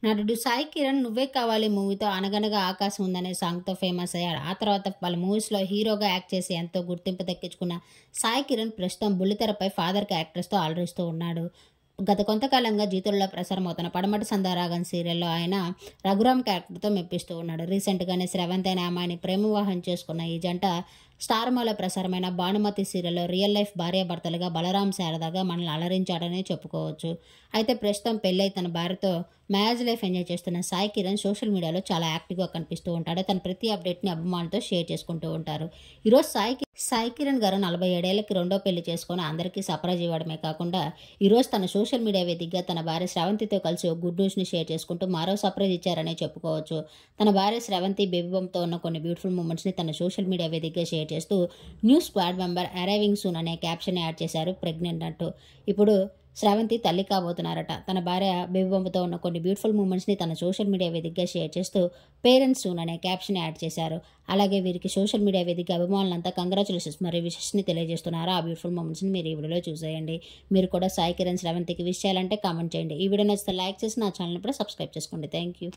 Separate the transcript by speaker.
Speaker 1: నటుడు సాయి కిరణ్ 'నువ్వే కావాలి' మూవీతో 'అనగనగా ఆకాశం ఉందనే' సాంగ్‌తో ఫేమస్ అయ్యాడు. ఆ తర్వాత పలు మూవీస్‌లో హీరోగా యాక్ట్ చేసి ఎంతో గుర్తింపు దక్కించుకున్న సాయి కిరణ్ ప్రస్తుతం బుల్లితెరపై ఫాదర్ క్యారెక్టర్స్‌తో అలరిస్తూ ఉన్నాడు. గత కొంతకాలంగా జీతుల్లో ప్రసారమవుతున్న 'పడమటి సంధ్యారాగం' సీరియల్‌లో ఆయన రఘురామ్ క్యారెక్టర్‌తో మెప్పిస్తూ ఉన్నాడు. రీసెంట్‌గానే స్రవంతి అనే అమ్మాయిని ప్రేమ వివాహం చేసుకున్న ఈ జంట స్టార్మాలో ప్రసారమైన 'భానుమతి' సీరియల్‌లో రియల్ లైఫ్ భార్యాభర్తలుగా బలరాం శారదాగా మనల్ని అలరించాడనే చెప్పుకోవచ్చు. అయితే ప్రస్తుతం పెళ్ళై తన భార్యతో మ్యారేజ్ లైఫ్ ఎంజాయ్ చేస్తున్న సాయి కిరణ్ సోషల్ మీడియాలో చాలా యాక్టివ్‌గా కనిపిస్తూ ఉంటాడు. తన ప్రతి అప్డేట్‌ని అభిమానులతో షేర్ చేసుకుంటూ ఉంటారు. ఈరోజు సాయి కిరణ్ గారు 47 ఏళ్లకి రెండో పెళ్లి చేసుకొని అందరికీ సర్ప్రైజ్ ఇవ్వడమే కాకుండా ఈరోజు తన సోషల్ మీడియా వేదికగా తన భార్య స్రవంతితో కలిసి ఒక గుడ్ న్యూస్‌ని షేర్ చేసుకుంటూ మరో సర్ప్రైజ్ ఇచ్చారనే చెప్పుకోవచ్చు. తన భార్య స్రవంతి బేబీ బంప్‌తో ఉన్న కొన్ని బ్యూటిఫుల్ మూమెంట్స్‌ని తన సోషల్ మీడియా వేదికగా షేర్ చేస్తూ new squad member arriving soon అనే క్యాప్షన్ యాడ్ చేశారు ప్రెగ్నెంట్ అంటూ. ఇప్పుడు స్రవంతి తల్లి కాబోతున్నారట. తన భార్య బేబీ బంప్‌తో ఉన్న కొన్ని బ్యూటిఫుల్ మూమెంట్స్‌ని తన సోషల్ మీడియా వేదికగా షేర్ చేస్తూ పేరెంట్స్ సూన్ అనే క్యాప్షన్ యాడ్ చేశారు. అలాగే వీరికి సోషల్ మీడియా వేదిక అభిమానులంతా కంగ్రాచులేషన్స్ మరియు విషెస్‌ని తెలియజేస్తున్నారు. ఆ బ్యూటిఫుల్ మూమెంట్స్‌ని మీరు ఈ వీడియోలో చూసేయండి. మీరు కూడా సాయి కిరణ్ స్రవంతికి విష్ చేయాలంటే కామెంట్ చేయండి. ఈ వీడియో నచ్చితే లైక్ చేసి నా ఛానల్‌ని కూడా సబ్స్క్రైబ్ చేసుకోండి. Thank you.